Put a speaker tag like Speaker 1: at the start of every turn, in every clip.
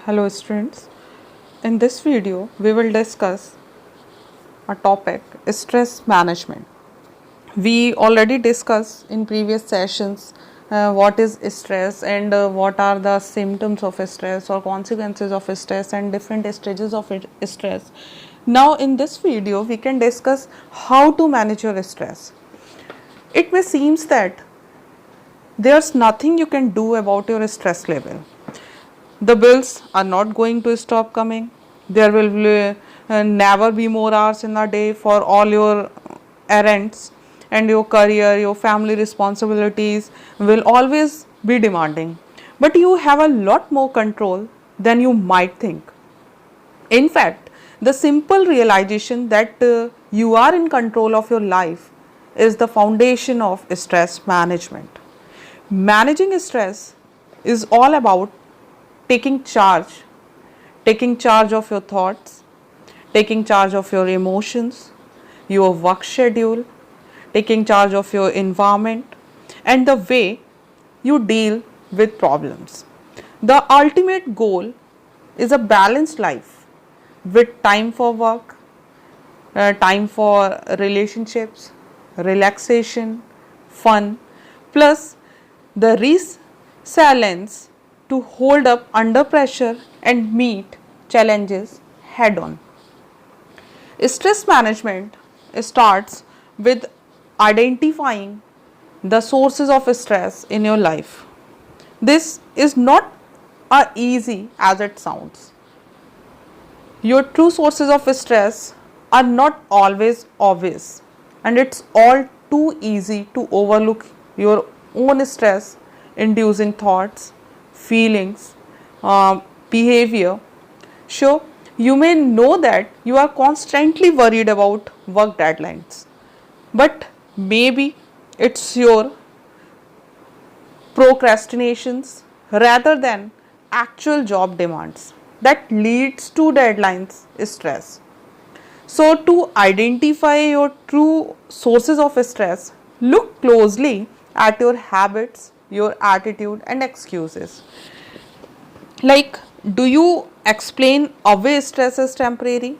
Speaker 1: Hello students, in this video we will discuss a topic stress management. We already discussed in previous sessions what is stress and what are the symptoms of stress or consequences of stress and different stages of stress. Now in this video we can discuss how to manage your stress. It may seems that there's nothing you can do about your stress level. The bills are not going to stop coming. There will never be more hours in a day for all your errands, and your career, your family responsibilities will always be demanding. But you have a lot more control than you might think. In fact, the simple realization that you are in control of your life is the foundation of stress management. Managing stress is all about taking charge of your thoughts, taking charge of your emotions, your work schedule, taking charge of your environment, and the way you deal with problems. The ultimate goal is a balanced life with time for work, time for relationships, relaxation, fun, plus the resilience to hold up under pressure and meet challenges head on. Stress management starts with identifying the sources of stress in your life. This is not as easy as it sounds. Your true sources of stress are not always obvious, and it's all too easy to overlook your own stress inducing thoughts, feelings, behavior. So, you may know that you are constantly worried about work deadlines, but maybe it's your procrastinations rather than actual job demands that leads to deadlines stress. So, to identify your true sources of stress, look closely at your habits, your attitude, and excuses. Like, do you explain away stress as temporary,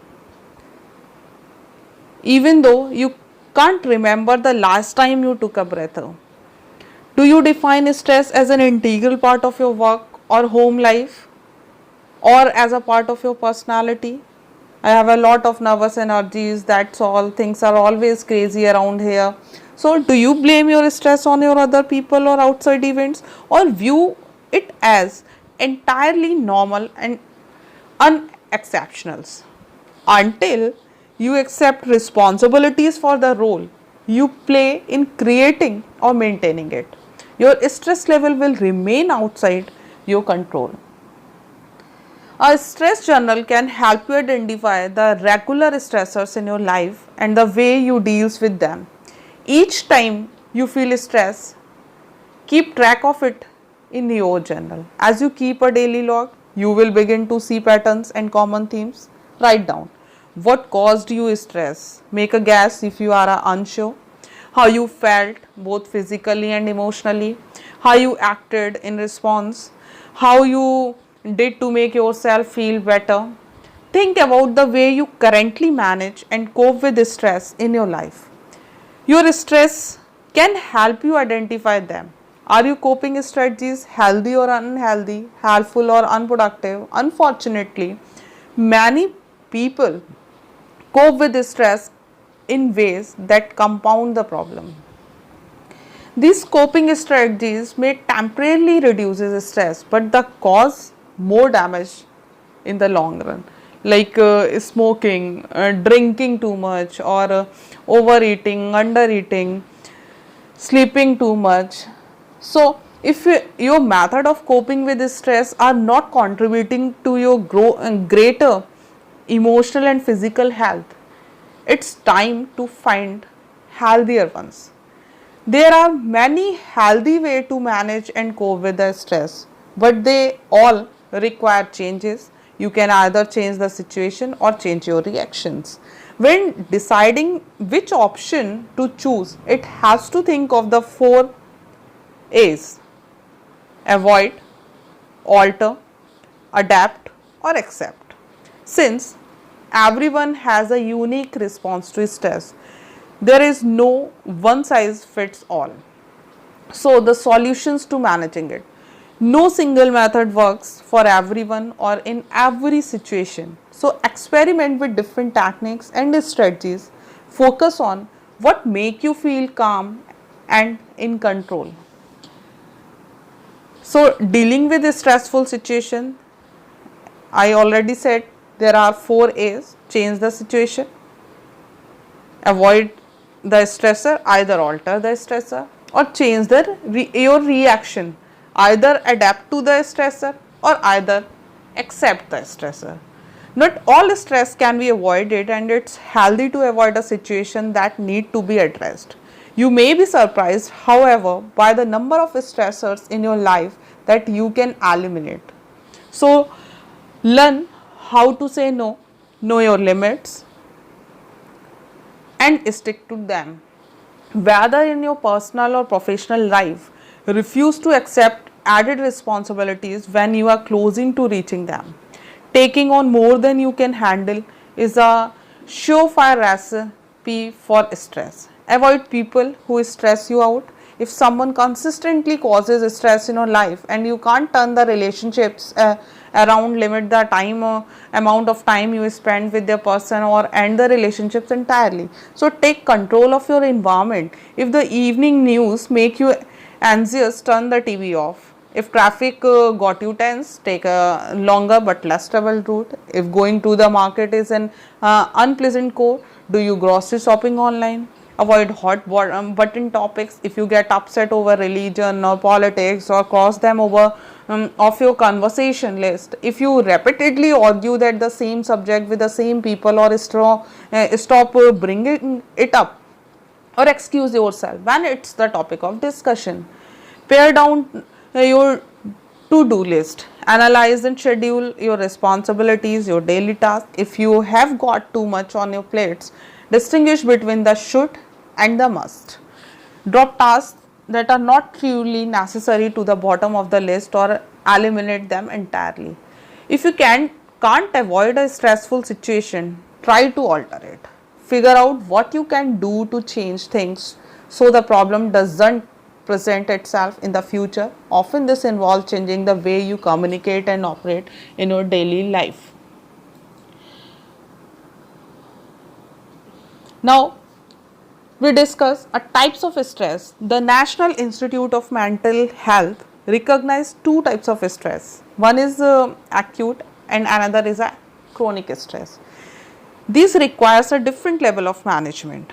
Speaker 1: even though you can't remember the last time you took a breather? Do you define stress as an integral part of your work or home life, or as a part of your personality? I have a lot of nervous energies, that's all. Things are always crazy around here. So, do you blame your stress on your other people or outside events, or view it as entirely normal and unexceptionals? Until you accept responsibilities for the role you play in creating or maintaining it, your stress level will remain outside your control. A stress journal can help you identify the regular stressors in your life and the way you deal with them. Each time you feel stress, keep track of it in your journal. As you keep a daily log, you will begin to see patterns and common themes. Write down what caused you stress. Make a guess if you are unsure. How you felt both physically and emotionally. How you acted in response. How you did to make yourself feel better. Think about the way you currently manage and cope with stress in your life. Your stress can help you identify them. Are your coping strategies healthy or unhealthy, helpful or unproductive? Unfortunately, many people cope with stress in ways that compound the problem. These coping strategies may temporarily reduce stress, but they cause more damage in the long run, like smoking, drinking too much, or overeating, undereating, sleeping too much. So, if your method of coping with stress are not contributing to your greater emotional and physical health, it's time to find healthier ones. There are many healthy ways to manage and cope with the stress, but they all require changes. You can either change the situation or change your reactions. When deciding which option to choose, it has to think of the 4 A's: avoid, alter, adapt, or accept. Since everyone has a unique response to stress, there is no one size fits all. So, the solutions to managing it. No single method works for everyone or in every situation. So, experiment with different techniques and strategies. Focus on what make you feel calm and in control. So, dealing with a stressful situation, I already said there are 4 A's. Change the situation, avoid the stressor, either alter the stressor or change your reaction, either adapt to the stressor or either accept the stressor. Not all stress can be avoided, and it's healthy to avoid a situation that need to be addressed. You may be surprised, however, by the number of stressors in your life that you can eliminate. So, learn how to say no, know your limits, and stick to them. Whether in your personal or professional life, refuse to accept added responsibilities when you are closing to reaching them. Taking on more than you can handle is a surefire recipe for stress. Avoid people who stress you out. If someone consistently causes stress in your life and you can't turn the relationships around, limit the time amount of time you spend with the person or end the relationships entirely. So take control of your environment. If the evening news make you anxious, turn the TV off. If traffic got you tense, take a longer but less traveled route. If going to the market is an unpleasant chore, do you grocery shopping online? Avoid hot button topics. If you get upset over religion or politics or cross them over off your conversation list. If you repeatedly argue that the same subject with the same people or stop bringing it up or excuse yourself when it's the topic of discussion. Pare down your to-do list. Analyze and schedule your responsibilities, your daily tasks. If you have got too much on your plates, distinguish between the should and the must. Drop tasks that are not truly necessary to the bottom of the list or eliminate them entirely. If you can't avoid a stressful situation, try to alter it. Figure out what you can do to change things so the problem doesn't present itself in the future. Often this involves changing the way you communicate and operate in your daily life. Now, we discuss types of stress. The National Institute of Mental Health recognizes 2 types of stress. One is acute and another is a chronic stress. This requires a different level of management.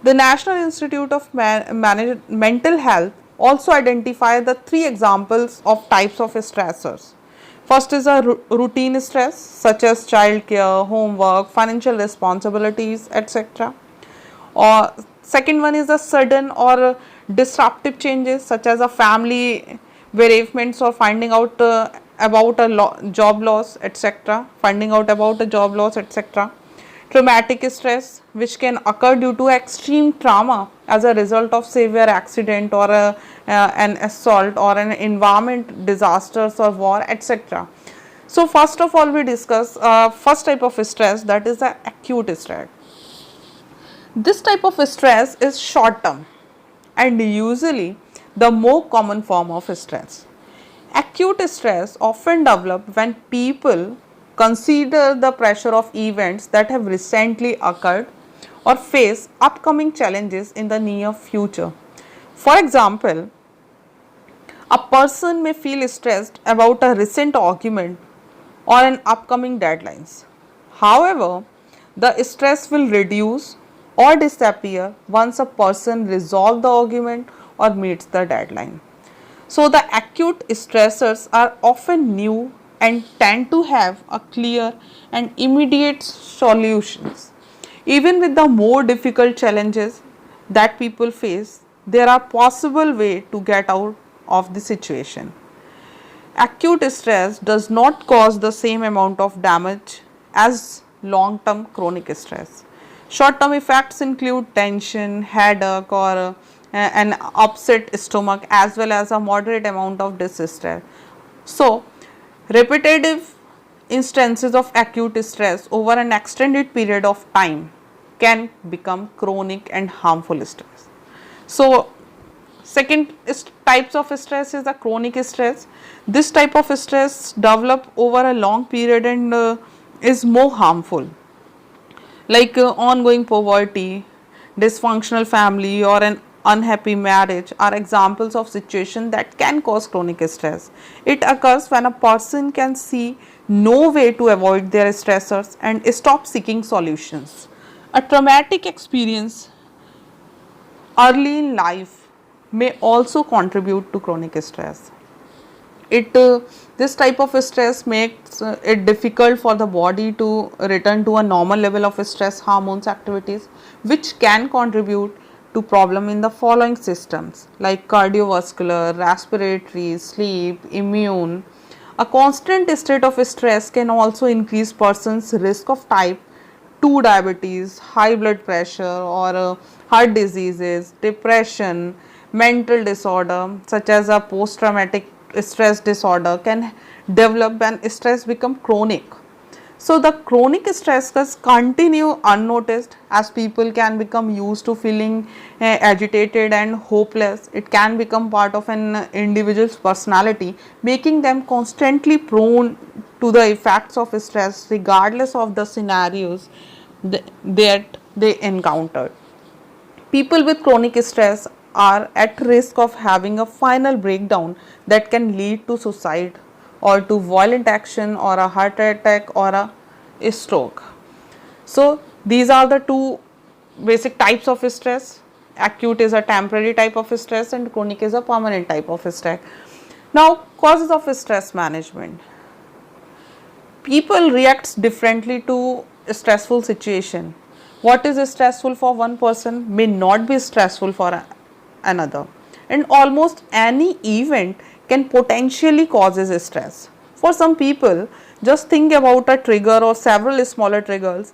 Speaker 1: The National Institute of Mental Health also identifies the 3 examples of types of stressors. First is a routine stress such as childcare, homework, financial responsibilities, etc. Or second one is a sudden or disruptive changes such as a family bereavements or finding out about a job loss, etc. Finding out about a job loss, etc. Traumatic stress, which can occur due to extreme trauma as a result of severe accident or an assault or an environment disasters or war, etc. So first of all, we discuss first type of stress, that is the acute stress. This type of stress is short term and usually the more common form of stress. Acute stress often develops when people consider the pressure of events that have recently occurred or face upcoming challenges in the near future. For example, a person may feel stressed about a recent argument or an upcoming deadlines. However, the stress will reduce or disappear once a person resolves the argument or meets the deadline. So, the acute stressors are often new and tend to have a clear and immediate solutions. Even with the more difficult challenges that people face, there are possible ways to get out of the situation. Acute stress does not cause the same amount of damage as long-term chronic stress. Short-term effects include tension, headache or an upset stomach as well as a moderate amount of distress. So, repetitive instances of acute stress over an extended period of time can become chronic and harmful stress. So, second types of stress is the chronic stress. This type of stress develop over a long period and is more harmful, like ongoing poverty, dysfunctional family, or an unhappy marriage are examples of situations that can cause chronic stress. It occurs when a person can see no way to avoid their stressors and stop seeking solutions. A traumatic experience early in life may also contribute to chronic stress. It this type of stress makes it difficult for the body to return to a normal level of stress hormones activities, which can contribute to problem in the following systems like cardiovascular, respiratory, sleep, immune. A constant state of stress can also increase person's risk of type 2 diabetes, high blood pressure, or heart diseases, depression, mental disorder such as a post traumatic stress disorder can develop when stress become chronic. So the chronic stress can continue unnoticed as people can become used to feeling agitated and hopeless. It can become part of an individual's personality, making them constantly prone to the effects of stress regardless of the scenarios that they encountered. People with chronic stress are at risk of having a final breakdown that can lead to suicide or to violent action or a heart attack or a stroke. So, these are the two basic types of stress. Acute is a temporary type of stress and chronic is a permanent type of stress. Now, causes of stress management. People react differently to a stressful situation. What is stressful for one person may not be stressful for another, and almost any event can potentially causes stress. For some people, just think about a trigger or several smaller triggers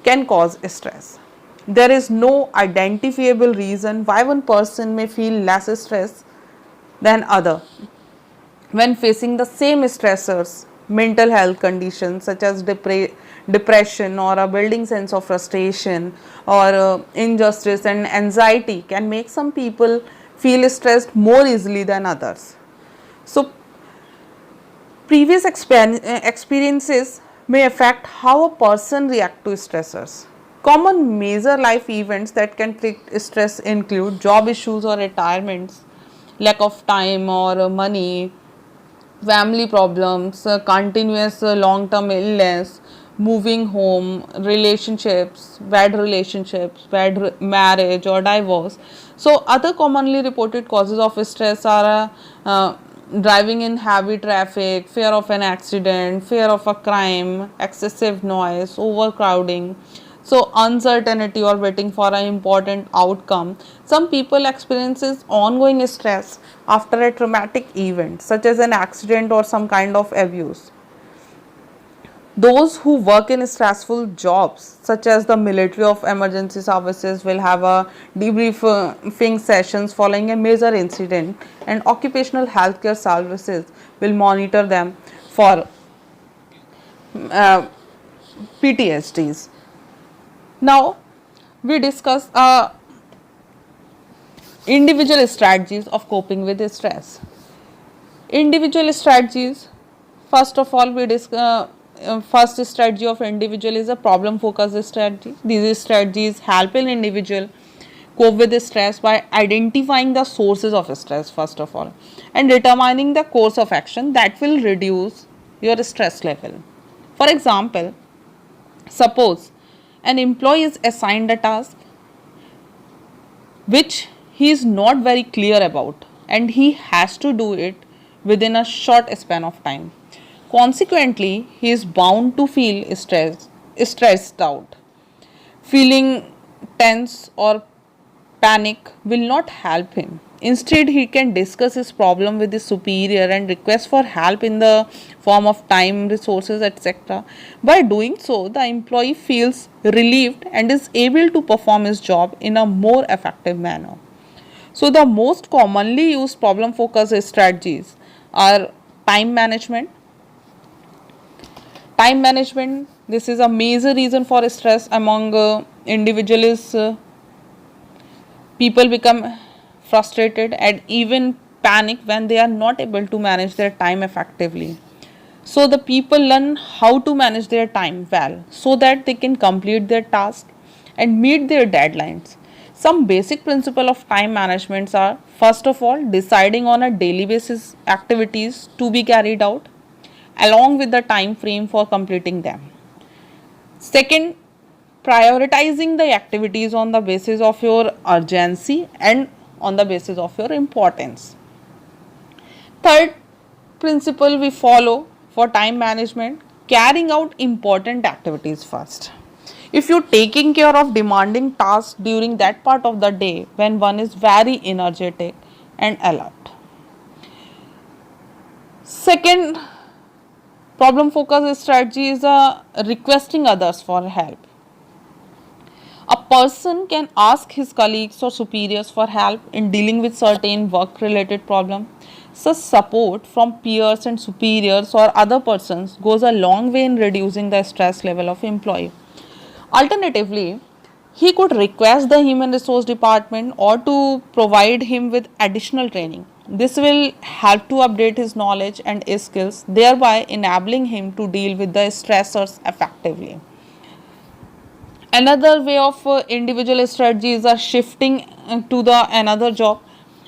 Speaker 1: can cause stress. There is no identifiable reason why one person may feel less stress than other when facing the same stressors. Mental health conditions such as depression or a building sense of frustration or injustice and anxiety can make some people feel stressed more easily than others. So, previous experiences may affect how a person reacts to stressors. Common major life events that can trigger stress include job issues or retirements, lack of time or money, family problems, continuous long-term illness, moving home, relationships, marriage or divorce. So, other commonly reported causes of stress are driving in heavy traffic, fear of an accident, fear of a crime, excessive noise, overcrowding. So, uncertainty or waiting for an important outcome. Some people experiences ongoing stress after a traumatic event such as an accident or some kind of abuse. Those who work in stressful jobs such as the military of emergency services will have a debriefing sessions following a major incident, and occupational healthcare services will monitor them for uh, PTSDs. Now we discuss individual strategies of coping with stress. Individual strategies. First of all, we discuss first strategy of individual is a problem focused strategy. These strategies help an individual cope with stress by identifying the sources of stress first of all and determining the course of action that will reduce your stress level. For example, suppose an employee is assigned a task which he is not very clear about and he has to do it within a short span of time. Consequently, he is bound to feel stressed out. Feeling tense or panic will not help him. Instead, he can discuss his problem with his superior and request for help in the form of time, resources, etc. By doing so, the employee feels relieved and is able to perform his job in a more effective manner. So, the most commonly used problem focused strategies are time management. Time management, this is a major reason for stress among individuals. People become frustrated and even panic when they are not able to manage their time effectively. So the people learn how to manage their time well so that they can complete their task and meet their deadlines. Some basic principle of time management are, first of all, deciding on a daily basis activities to be carried out along with the time frame for completing them. Second, prioritizing the activities on the basis of your urgency and on the basis of your importance. Third principle we follow for time management, carrying out important activities first. If you're taking care of demanding tasks during that part of the day when one is very energetic and alert. Second, problem focused strategy is requesting others for help. A person can ask his colleagues or superiors for help in dealing with certain work related problems. Such support from peers and superiors or other persons goes a long way in reducing the stress level of employee. Alternatively, he could request the human resource department or to provide him with additional training. This will help to update his knowledge and his skills, thereby enabling him to deal with the stressors effectively. Another way of individual strategies are shifting to the another job.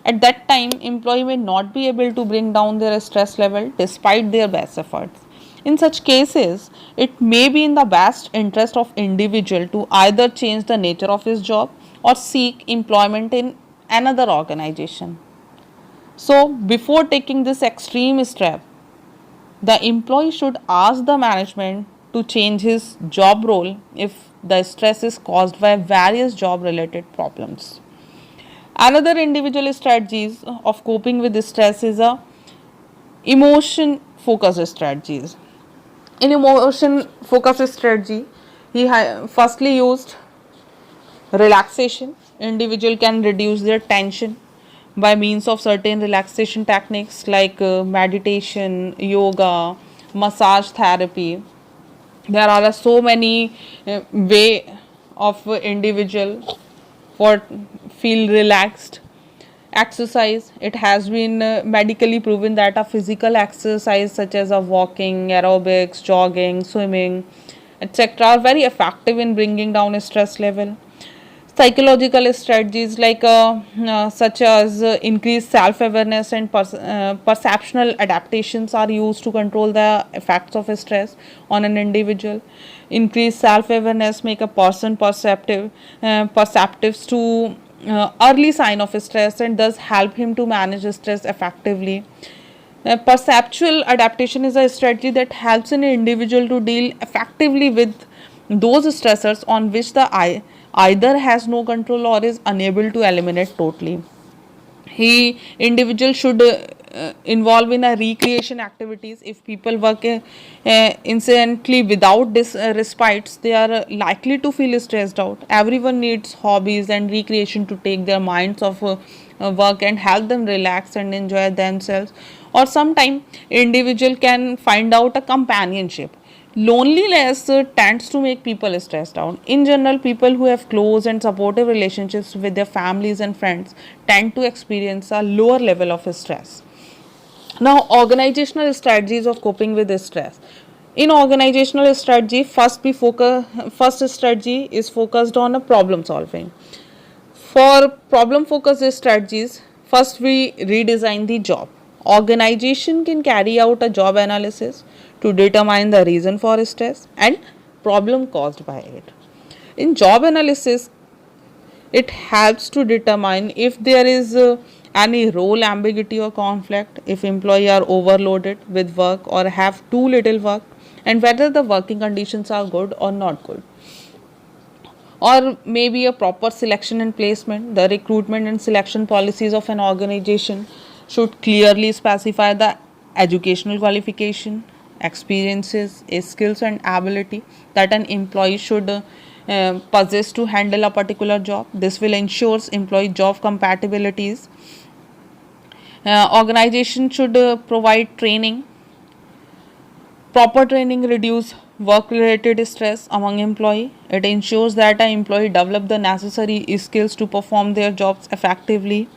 Speaker 1: At that time, employee may not be able to bring down their stress level despite their best efforts. In such cases, it may be in the best interest of individual to either change the nature of his job or seek employment in another organization. So, before taking this extreme step, the employee should ask the management to change his job role if the stress is caused by various job related problems. Another individual strategies of coping with stress is a emotion focused strategies. In emotion focused strategy, he firstly used relaxation. Individual can reduce their tension by means of certain relaxation techniques like meditation, yoga, massage therapy. There are so many way of individual for feel relaxed. Exercise, it has been medically proven that a physical exercise such as a walking, aerobics, jogging, swimming, etc. are very effective in bringing down a stress level. Psychological strategies like such as increased self-awareness and perceptional adaptations are used to control the effects of stress on an individual. Increased self-awareness make a person perceptive to early sign of stress and thus help him to manage stress effectively. Perceptual adaptation is a strategy that helps an individual to deal effectively with those stressors on which the eye either has no control or is unable to eliminate totally. He individual should involve in a recreation activities. If people work incessantly without this respites, they are likely to feel stressed out. Everyone needs hobbies and recreation to take their minds off work and help them relax and enjoy themselves. Or sometime individual can find out a companionship. Loneliness tends to make people stressed out. In general, people who have close and supportive relationships with their families and friends tend to experience a lower level of stress. Now, organizational strategies of coping with stress. In organizational strategy, first strategy is focused on a problem solving. For problem focused strategies, first we redesign the job. Organization can carry out a job analysis to determine the reason for stress and problem caused by it. In job analysis, it helps to determine if there is any role ambiguity or conflict, if employees are overloaded with work or have too little work, and whether the working conditions are good or not good. Or maybe a proper selection and placement. The recruitment and selection policies of an organization should clearly specify the educational qualification, experiences, skills and ability that an employee should possess to handle a particular job. This will ensure employee job compatibilities. Organization should provide training Proper training reduce work related stress among employee. It ensures that an employee develop the necessary skills to perform their jobs effectively.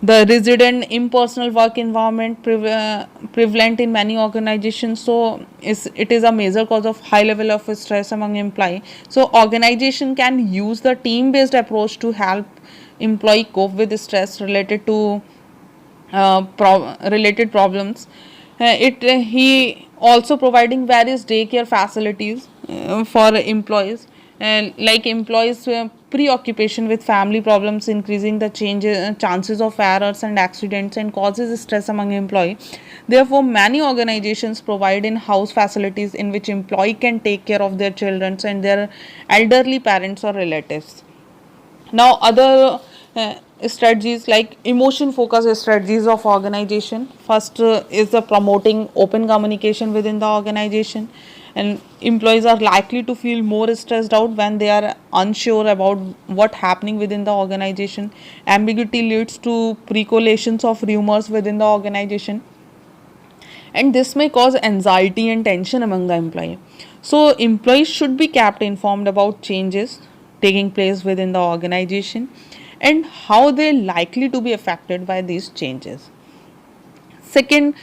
Speaker 1: The rigid and impersonal work environment prevalent in many organizations, so it is a major cause of high level of stress among employee. So organization can use the team based approach to help employee cope with stress related to related problems. He also providing various daycare facilities for employees, like employees preoccupation with family problems increasing the chances of errors and accidents and causes stress among employee. Therefore many organizations provide in house facilities in which employee can take care of their children and their elderly parents or relatives. Now other strategies like emotion focused strategies of organization. First is the promoting open communication within the organization, and employees are likely to feel more stressed out when they are unsure about what happening within the organization. Ambiguity leads to percolations of rumors within the organization, and this may cause anxiety and tension among the employee. So employees should be kept informed about changes taking place within the organization and how they are likely to be affected by these changes. Second,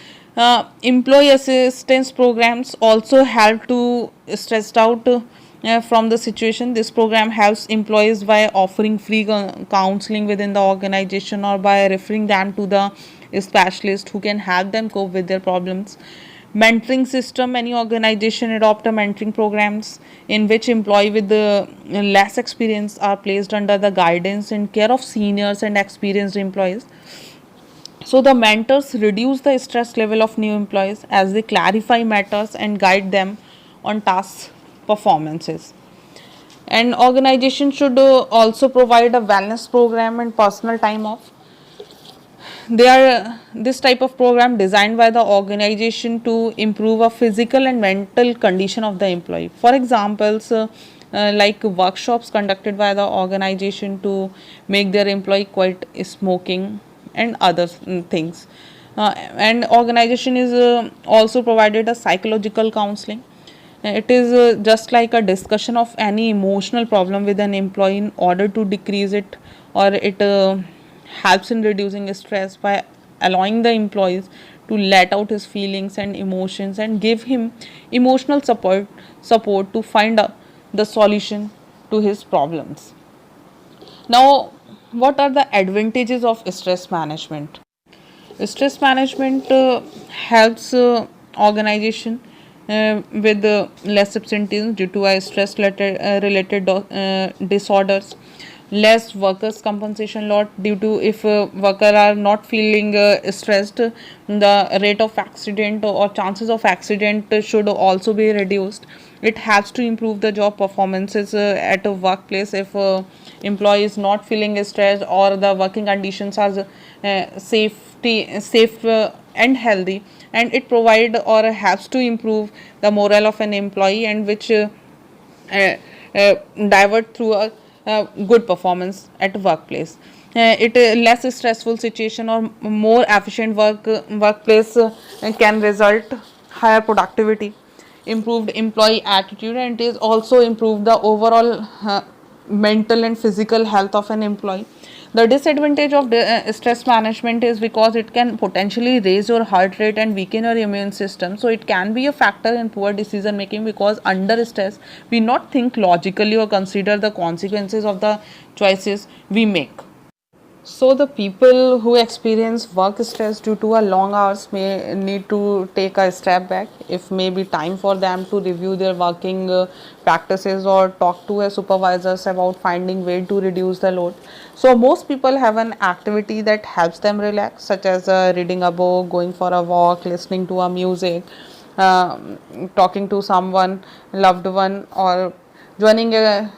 Speaker 1: employee assistance programs also help to stressed out from the situation. This program helps employees by offering free counseling within the organization or by referring them to the specialist who can help them cope with their problems. Mentoring system, many organization adopt a mentoring programs in which employee with the less experience are placed under the guidance and care of seniors and experienced employees. So the mentors reduce the stress level of new employees as they clarify matters and guide them on task performances. And organization should also provide a wellness program and personal time off. They are this type of program designed by the organization to improve a physical and mental condition of the employee. For examples, like workshops conducted by the organization to make their employee quit smoking and other things. And organization is also provided a psychological counseling. It is just like a discussion of any emotional problem with an employee in order to decrease it, or it helps in reducing stress by allowing the employees to let out his feelings and emotions and give him emotional support to find the solution to his problems. Now, what are the advantages of stress management? Stress management helps organization with less absenteeism due to stress related disorders, less workers compensation lot due to if worker are not feeling stressed, the rate of accident or chances of accident should also be reduced. It helps to improve the job performances at a workplace if employee is not feeling stressed or the working conditions are safe and healthy, and it provide or helps to improve the morale of an employee and which uh, divert through a good performance at workplace. It less stressful situation or more efficient workplace can result higher productivity, improved employee attitude, and it is also improve the overall mental and physical health of an employee. The disadvantage of stress management is because it can potentially raise your heart rate and weaken your immune system. So it can be a factor in poor decision making because under stress we not think logically or consider the consequences of the choices we make. So the people who experience work stress due to a long hours may need to take a step back. If may be time for them to review their working practices or talk to a supervisors about finding way to reduce the load. So most people have an activity that helps them relax, such as reading a book, going for a walk, listening to a music, uh, talking to someone loved one, or joining a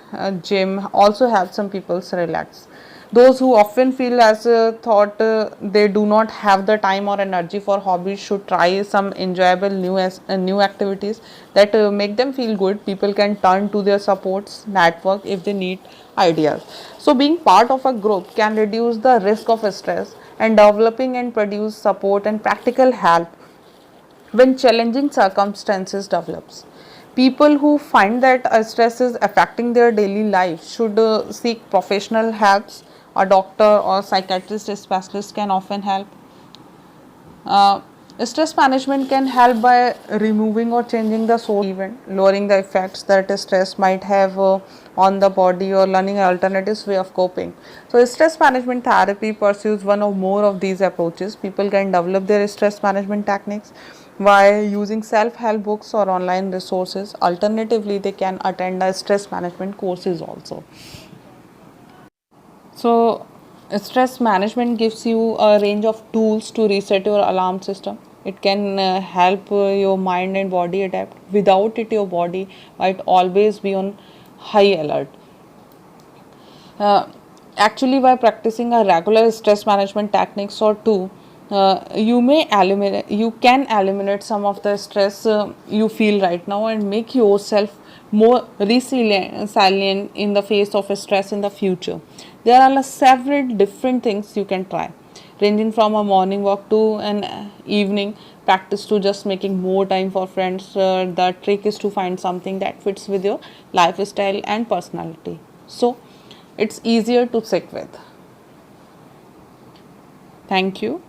Speaker 1: gym also helps some people relax. Those who often feel as thought they do not have the time or energy for hobbies should try some enjoyable new activities that make them feel good. People can turn to their supports network if they need ideas. So being part of a group can reduce the risk of stress, and developing and produce support and practical help when challenging circumstances develops. People who find that stress is affecting their daily life should seek professional helps. A doctor or psychiatrist specialist can often help. uh, Stress management can help by removing or changing the source of event, lowering the effects that stress might have on the body, or learning alternatives way of coping. So, stress management therapy pursues one or more of these approaches. People can develop their stress management techniques by using self-help books or online resources. Alternatively, they can attend the stress management courses also. So, stress management gives you a range of tools to reset your alarm system. It can help your mind and body adapt. Without it, your body might always be on high alert. Uh, Actually, by practicing a regular stress management techniques or two, you can eliminate some of the stress you feel right now and make yourself more resilient in the face of stress in the future. There are several different things you can try, ranging from a morning walk to an evening practice to just making more time for friends. The trick is to find something that fits with your lifestyle and personality, so it's easier to stick with. Thank you.